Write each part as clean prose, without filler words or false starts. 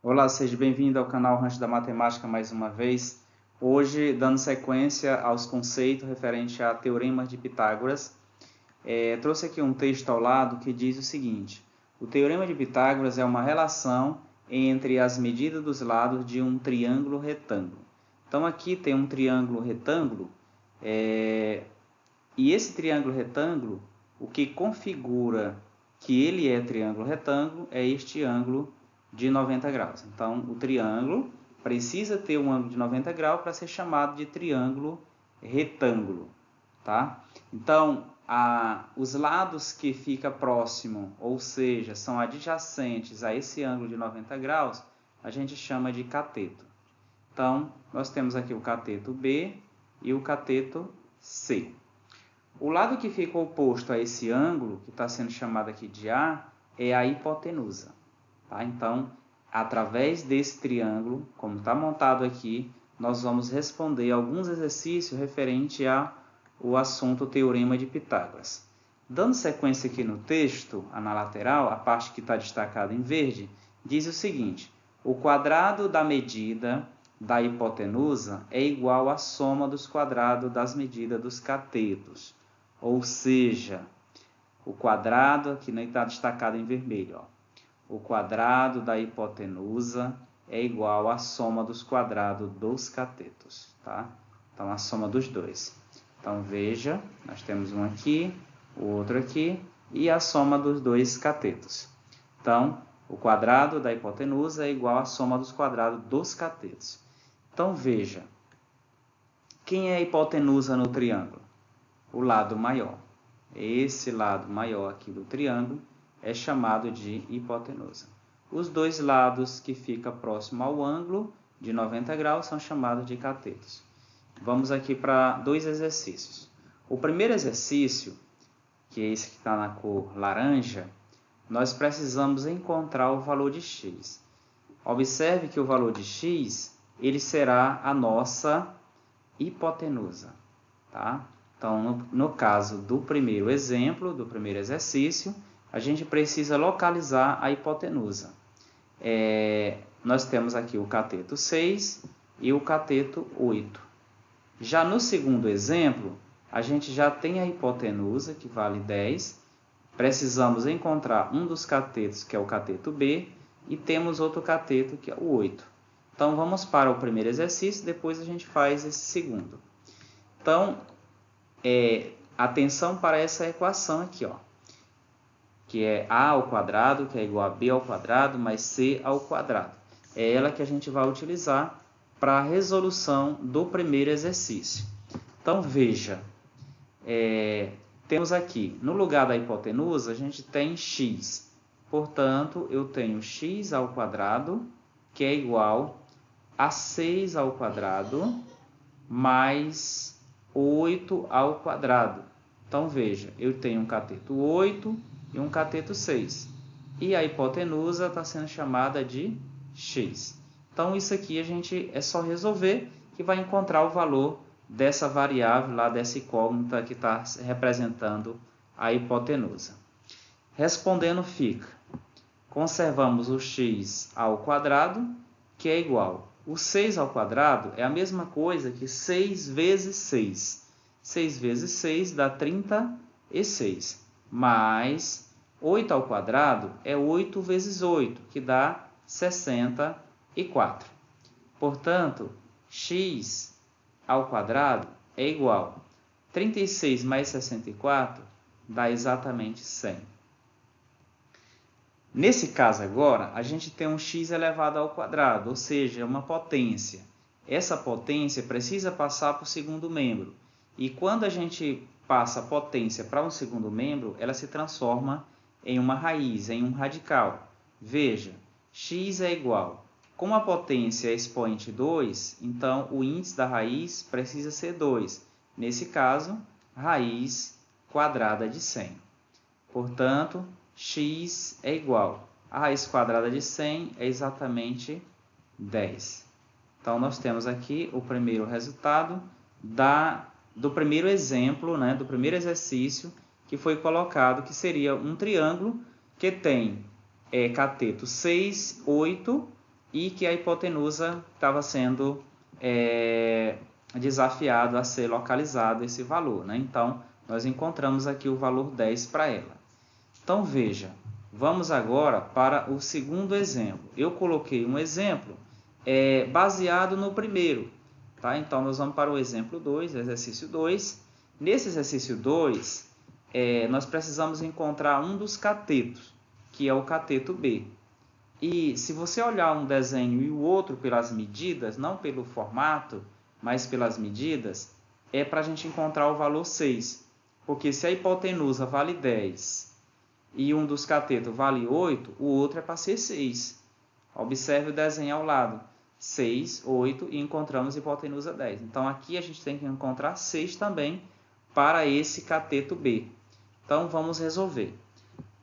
Olá, seja bem-vindo ao canal Rancho da Matemática mais uma vez. Hoje, dando sequência aos conceitos referentes a teoremas de Pitágoras, trouxe aqui um texto ao lado que diz o seguinte: o teorema de Pitágoras é uma relação entre as medidas dos lados de um triângulo retângulo. Então, aqui tem um triângulo retângulo, e esse triângulo retângulo, o que configura que ele é triângulo retângulo é este ângulo de 90 graus. Então, o triângulo precisa ter um ângulo de 90 graus para ser chamado de triângulo retângulo. Tá? Então, os lados que ficam próximo, ou seja, são adjacentes a esse ângulo de 90 graus, a gente chama de cateto. Então, nós temos aqui o cateto B e o cateto C. O lado que fica oposto a esse ângulo, que está sendo chamado aqui de A, é a hipotenusa. Tá? Então, através desse triângulo, como está montado aqui, nós vamos responder alguns exercícios referentes ao assunto teorema de Pitágoras. Dando sequência aqui no texto, na lateral, a parte que está destacada em verde, diz o seguinte: o quadrado da medida da hipotenusa é igual à soma dos quadrados das medidas dos catetos. Ou seja, o quadrado, aqui não está destacado em vermelho, o quadrado da hipotenusa é igual à soma dos quadrados dos catetos. Tá? Então, a soma dos dois. Então, veja, nós temos um aqui, o outro aqui, e a soma dos dois catetos. Então, o quadrado da hipotenusa é igual à soma dos quadrados dos catetos. Então, veja, quem é a hipotenusa no triângulo? O lado maior. Esse lado maior aqui do triângulo é chamado de hipotenusa. Os dois lados que ficam próximo ao ângulo de 90 graus são chamados de catetos. Vamos aqui para dois exercícios. O primeiro exercício, que é esse que está na cor laranja, nós precisamos encontrar o valor de x. Observe que o valor de x ele será a nossa hipotenusa. Tá? Então, no caso do primeiro exemplo, do primeiro exercício, a gente precisa localizar a hipotenusa. Nós temos aqui o cateto 6 e o cateto 8. Já no segundo exemplo, a gente já tem a hipotenusa, que vale 10. Precisamos encontrar um dos catetos, que é o cateto B, e temos outro cateto, que é o 8. Então, vamos para o primeiro exercício, depois a gente faz esse segundo. Então, atenção para essa equação aqui, ó, que é a ao quadrado, que é igual a b ao quadrado, mais c ao quadrado. É ela que a gente vai utilizar para a resolução do primeiro exercício. Então, veja, temos aqui, no lugar da hipotenusa, a gente tem x. Portanto, eu tenho x ao quadrado, que é igual a 6 ao quadrado, mais 8 ao quadrado. Então, veja, eu tenho um cateto 8 e um cateto 6. E a hipotenusa está sendo chamada de x. Então, isso aqui a gente é só resolver que vai encontrar o valor dessa variável lá, dessa incógnita que está representando a hipotenusa. Respondendo fica, conservamos o x ao quadrado, que é igual. O 6 ao quadrado é a mesma coisa que 6 vezes 6. 6 vezes 6 dá 36. Mais 8 ao quadrado é 8 vezes 8, que dá 64. Portanto, x ao quadrado é igual a 36 mais 64 dá exatamente 100. Nesse caso agora, a gente tem um x elevado ao quadrado, ou seja, uma potência. Essa potência precisa passar para o segundo membro. E quando a gente passa a potência para um segundo membro, ela se transforma em uma raiz, em um radical. Veja, x é igual. Como a potência é expoente 2, então o índice da raiz precisa ser 2. Nesse caso, raiz quadrada de 100. Portanto, x é igual a raiz quadrada de 100 é exatamente 10. Então, nós temos aqui o primeiro resultado do primeiro exemplo, né, do primeiro exercício que foi colocado, que seria um triângulo que tem cateto 6, 8 e que a hipotenusa estava sendo desafiado a ser localizado esse valor, né? Então, nós encontramos aqui o valor 10 para ela. Então, veja, vamos agora para o segundo exemplo. Eu coloquei um exemplo baseado no primeiro, tá? Então, nós vamos para o exemplo 2, exercício 2. Nesse exercício 2, nós precisamos encontrar um dos catetos, que é o cateto B. E se você olhar um desenho e o outro pelas medidas, não pelo formato, mas pelas medidas, é para a gente encontrar o valor 6. Porque se a hipotenusa vale 10 e um dos catetos vale 8, o outro é para ser 6. Observe o desenho ao lado. 6, 8 e encontramos hipotenusa 10. Então, aqui a gente tem que encontrar 6 também para esse cateto B. Então, vamos resolver.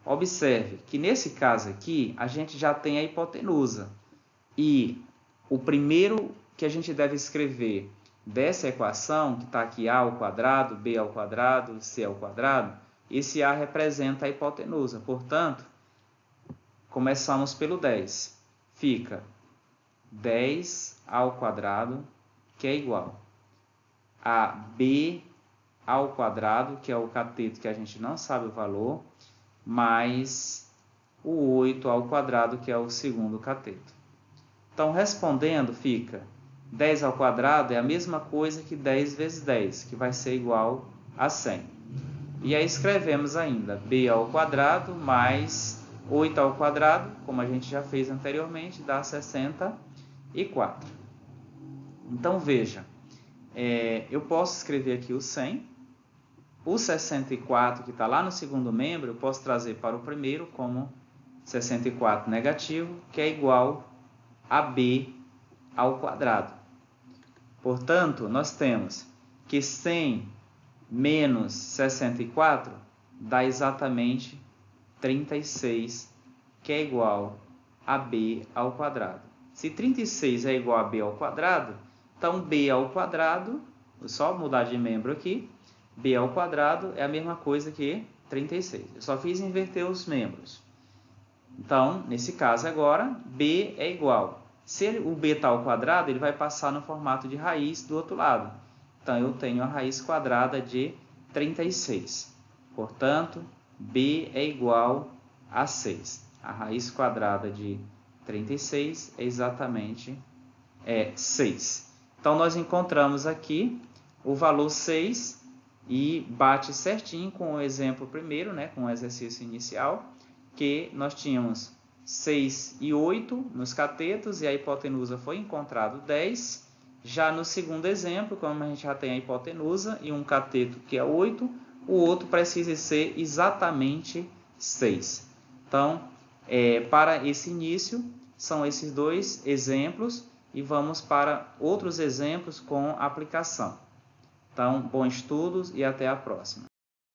Observe que nesse caso aqui, a gente já tem a hipotenusa. E o primeiro que a gente deve escrever dessa equação, que está aqui a ao quadrado, b ao quadrado, c ao quadrado, esse a representa a hipotenusa. Portanto, começamos pelo 10. Fica 10 ao quadrado, que é igual a b ao quadrado, que é o cateto que a gente não sabe o valor, mais o 8 ao quadrado, que é o segundo cateto. Então, respondendo, fica 10 ao quadrado é a mesma coisa que 10 vezes 10, que vai ser igual a 100. E aí escrevemos ainda b ao quadrado mais 8 ao quadrado, como a gente já fez anteriormente, dá 64. Então, veja, eu posso escrever aqui o 100. O 64, que está lá no segundo membro, eu posso trazer para o primeiro como 64 negativo, que é igual a b ao quadrado. Portanto, nós temos que 100 menos 64 dá exatamente 36, que é igual a b ao quadrado. Se 36 é igual a b ao quadrado, então b ao quadrado, vou só mudar de membro aqui, b ao quadrado é a mesma coisa que 36. Eu só fiz inverter os membros. Então, nesse caso agora, b é igual. Se o b está ao quadrado, ele vai passar no formato de raiz do outro lado. Então, eu tenho a raiz quadrada de 36. Portanto, b é igual a 6. A raiz quadrada de 36 é exatamente 6. Então, nós encontramos aqui o valor 6 e bate certinho com o exemplo primeiro, né, com o exercício inicial, que nós tínhamos 6 e 8 nos catetos e a hipotenusa foi encontrado 10. Já no segundo exemplo, como a gente já tem a hipotenusa e um cateto que é 8, o outro precisa ser exatamente 6. Então, para esse início, são esses dois exemplos e vamos para outros exemplos com aplicação. Então, bons estudos e até a próxima.